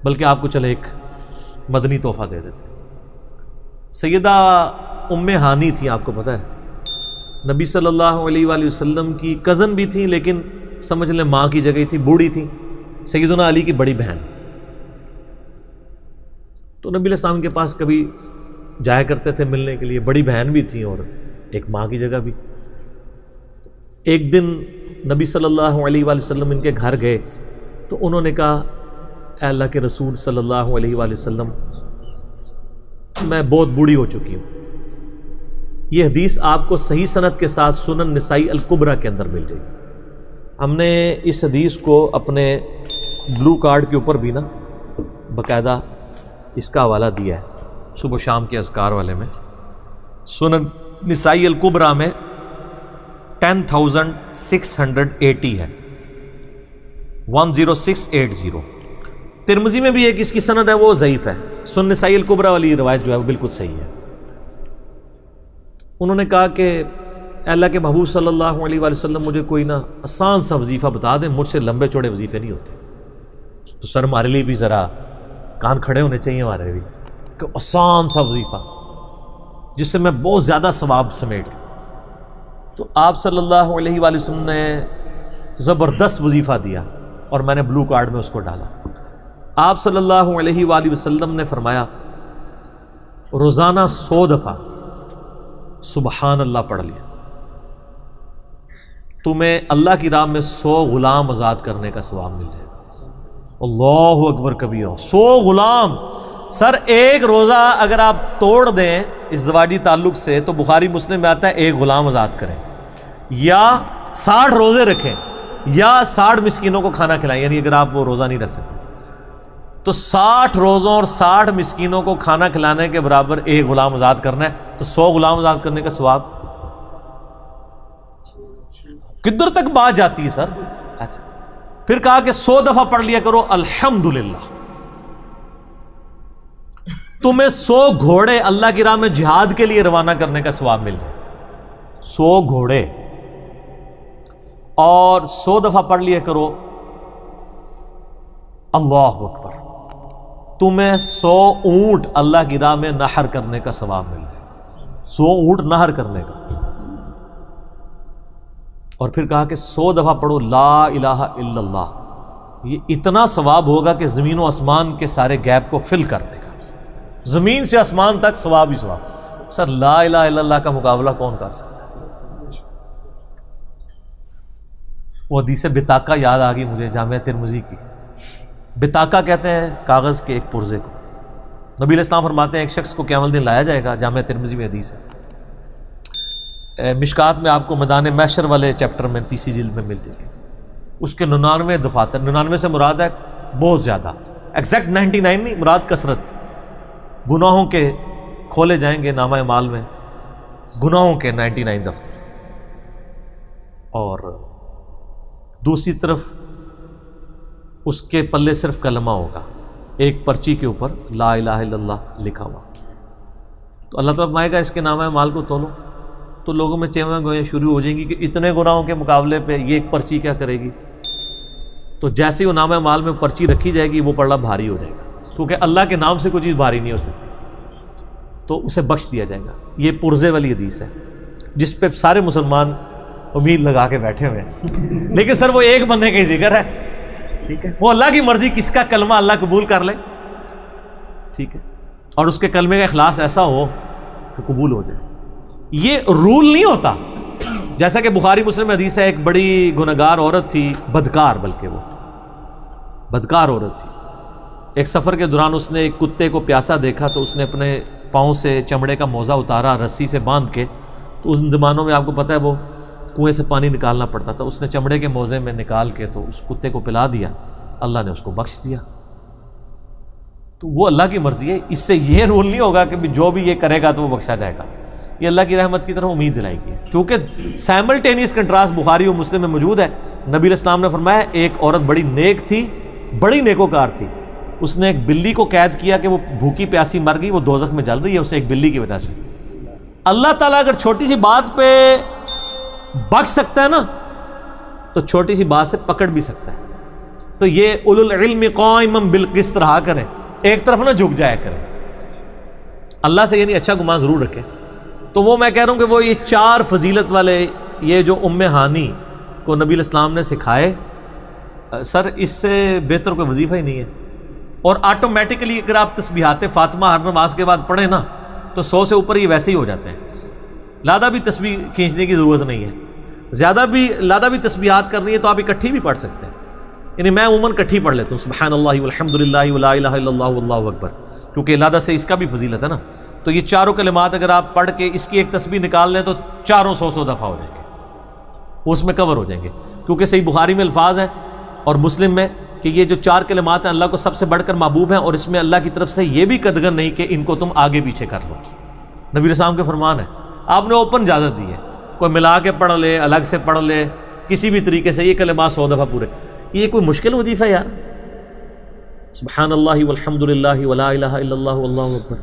بلکہ آپ کو چلے ایک مدنی تحفہ دے دیتے. سیدہ ام ہانی تھی، آپ کو پتہ ہے نبی صلی اللہ علیہ وآلہ وسلم کی کزن بھی تھی، لیکن سمجھ لیں ماں کی جگہ تھی، بوڑھی تھی، سیدنا علی کی بڑی بہن. تو نبی علیہ السلام کے پاس کبھی جایا کرتے تھے ملنے کے لیے، بڑی بہن بھی تھی اور ایک ماں کی جگہ بھی. ایک دن نبی صلی اللہ علیہ وآلہ وسلم ان کے گھر گئے تو انہوں نے کہا اے اللہ کے رسول صلی اللہ علیہ وآلہ وسلم، میں بہت بوڑھی ہو چکی ہوں. یہ حدیث آپ کو صحیح سند کے ساتھ سنن نسائی الکبریٰ کے اندر مل جائے گی. ہم نے اس حدیث کو اپنے بلو کارڈ کے اوپر بھی نا باقاعدہ اس کا حوالہ دیا ہے، صبح و شام کے اذکار والے میں. سنن نسائی الکبریٰ میں 10,680 ہے، 10680. ترمذی میں بھی ایک اس کی سند ہے، وہ ضعیف ہے. سنن نسائی الکبریٰ والی روایت جو ہے وہ بالکل صحیح ہے. انہوں نے کہا کہ اے اللہ کے محبوب صلی اللہ علیہ وآلہ وسلم، مجھے کوئی نا آسان سا وظیفہ بتا دیں، مجھ سے لمبے چوڑے وظیفے نہیں ہوتے. تو سر ہمارے لیے بھی ذرا کان کھڑے ہونے چاہیے ہمارے بھی، کہ آسان سا وظیفہ جس سے میں بہت زیادہ ثواب سمیٹ. تو آپ صلی اللہ علیہ وآلہ وسلم نے زبردست وظیفہ دیا اور میں نے بلو کارڈ میں اس کو ڈالا. آپ صلی اللہ علیہ وآلہ وسلم نے فرمایا روزانہ 100 دفعہ سبحان اللہ پڑھ لیا، تمہیں اللہ کی راہ میں 100 غلام آزاد کرنے کا ثواب مل جائے گا. اللہ اکبر کبیرہ. 100 غلام. سر ایک روزہ اگر آپ توڑ دیں ازدواجی تعلق سے تو بخاری مسلم میں آتا ہے ایک غلام آزاد کریں، یا 60 روزے رکھیں، یا 60 مسکینوں کو کھانا کھلائیں. یعنی اگر آپ وہ روزہ نہیں رکھ سکتے تو 60 روزوں اور 60 مسکینوں کو کھانا کھلانے کے برابر ایک غلام آزاد کرنا ہے. تو 100 غلام آزاد کرنے کا ثواب کدھر تک بات جاتی ہے سر. اچھا پھر کہا کہ 100 دفعہ پڑھ لیا کرو الحمدللہ. تمہیں 100 گھوڑے اللہ کی راہ میں جہاد کے لیے روانہ کرنے کا ثواب مل جائے. 100 گھوڑے اور 100 دفعہ پڑھ لیا کرو اللہ اکبر. تمہیں 100 اونٹ اللہ کی راہ میں نحر کرنے کا ثواب مل جائے. 100 اونٹ نحر کرنے کا. اور پھر کہا کہ 100 دفعہ پڑھو لا الہ الا اللہ. یہ اتنا ثواب ہوگا کہ زمین و آسمان کے سارے گیپ کو فل کر دے گا. زمین سے آسمان تک ثواب ہی ثواب. سر لا الہ الا اللہ کا مقابلہ کون کر سکتا ہے؟ وہ حدیث بطاقہ یاد آ گئی مجھے جامعہ ترمذی کی. بطاقہ کہتے ہیں کاغذ کے ایک پرزے کو. نبی علیہ السلام فرماتے ہیں ایک شخص کو قیامت دن لایا جائے گا، جامعہ ترمذی میں حدیث ہے. مشکات میں آپ کو میدان محشر والے چیپٹر میں 30 جلد میں مل جائے گی. اس کے 99 دفاتر، 99 سے مراد ہے بہت زیادہ، ایگزیکٹ 99 نہیں، مراد کثرت. گناہوں کے کھولے جائیں گے نامہ اعمال میں، گناہوں کے 99 دفتر. اور دوسری طرف اس کے پلے صرف کلمہ ہوگا، ایک پرچی کے اوپر لا الہ الا اللہ لکھا ہوا. تو اللہ تعالیٰ فرمائے گا اس کے نامہ اعمال کو تولو. تو لوگوں میں چیویں گوئیں شروع ہو جائیں گی کہ اتنے گناہوں کے مقابلے پہ یہ ایک پرچی کیا کرے گی. تو جیسے ہی وہ نامہ اعمال میں پرچی رکھی جائے گی وہ پڑھنا بھاری ہو جائے گا، کیونکہ اللہ کے نام سے کوئی چیز بھاری نہیں ہو سکتی. تو اسے بخش دیا جائے گا. یہ پرزے والی حدیث ہے جس پہ سارے مسلمان امید لگا کے بیٹھے ہوئے ہیں. لیکن سر وہ ایک بندے کا ہی ذکر ہے، ٹھیک ہے. وہ اللہ کی مرضی کس کا کلمہ اللہ قبول کر لے، ٹھیک ہے، اور اس کے کلمے کا اخلاص ایسا ہو کہ قبول ہو جائے. یہ رول نہیں ہوتا. جیسا کہ بخاری مسلم حدیث ہے، ایک بڑی گنہگار عورت تھی، بدکار، بلکہ وہ بدکار عورت تھی. ایک سفر کے دوران اس نے ایک کتے کو پیاسا دیکھا تو اس نے اپنے پاؤں سے چمڑے کا موزہ اتارا رسی سے باندھ کے. تو اس زمانوں میں آپ کو پتہ ہے وہ کنویں سے پانی نکالنا پڑتا تھا. اس نے چمڑے کے موزے میں نکال کے تو اس کتے کو پلا دیا. اللہ نے اس کو بخش دیا. تو وہ اللہ کی مرضی ہے. اس سے یہ رول نہیں ہوگا کہ جو بھی یہ کرے گا تو وہ بخشا جائے گا. یہ اللہ کی رحمت کی طرف امید دلائی گئی ہے، کیونکہ سائملٹینیس کنٹراسٹ بخاری و مسلم میں موجود ہے. نبی علیہ السلام نے فرمایا ایک عورت بڑی نیک تھی، بڑی نیکوکار تھی. اس نے ایک بلی کو قید کیا کہ وہ بھوکی پیاسی مر گئی، وہ دوزخ میں جل رہی ہے اسے ایک بلی کی وجہ سے. اللہ تعالیٰ اگر چھوٹی سی بات پہ بخش سکتا ہے نا تو چھوٹی سی بات سے پکڑ بھی سکتا ہے. تو یہ اولو العلم قائما بالقسط رہا کریں، ایک طرف نہ جھک جایا کریں، اللہ سے یعنی اچھا گمان ضرور رکھیں۔ تو وہ میں کہہ رہا ہوں کہ وہ یہ 4 فضیلت والے یہ جو ام ہانی کو نبی علیہ السلام نے سکھائے، سر اس سے بہتر کوئی وظیفہ ہی نہیں ہے۔ اور آٹومیٹکلی اگر آپ تسبیحات فاطمہ ہر نماز کے بعد پڑھیں نا تو 100 سے اوپر یہ ویسے ہی ہو جاتے ہیں، لادہ بھی تسبیح کھینچنے کی ضرورت نہیں ہے، لادہ بھی تسبیحات کرنی ہے تو آپ اکٹھی بھی پڑھ سکتے ہیں، یعنی میں عموماً کٹھی پڑھ لیتا ہوں سبحان اللہ والحمد للہ ولا الہ الا اللہ واللہ اکبر، کیونکہ لادہ سے اس کا بھی فضیلت ہے نا۔ تو یہ چاروں کلمات اگر آپ پڑھ کے اس کی ایک تسبیح نکال لیں تو چاروں 100 دفعہ ہو جائیں گے، اس میں کور ہو جائیں گے، کیونکہ صحیح بخاری میں الفاظ ہیں اور مسلم میں کہ یہ جو 4 کلمات ہیں اللہ کو سب سے بڑھ کر محبوب ہیں، اور اس میں اللہ کی طرف سے یہ بھی قدغن نہیں کہ ان کو تم آگے پیچھے کر لو، نبی علیہ السلام کے فرمان ہے، آپ نے اوپن اجازت دی ہے، کوئی ملا کے پڑھ لے، الگ سے پڑھ لے، کسی بھی طریقے سے یہ کلمات 100 دفعہ پورے، یہ کوئی مشکل وظیفہ ہے یار؟ سبحان اللہ والحمد للہ ولا الہ الا اللہ واللہ اکبر۔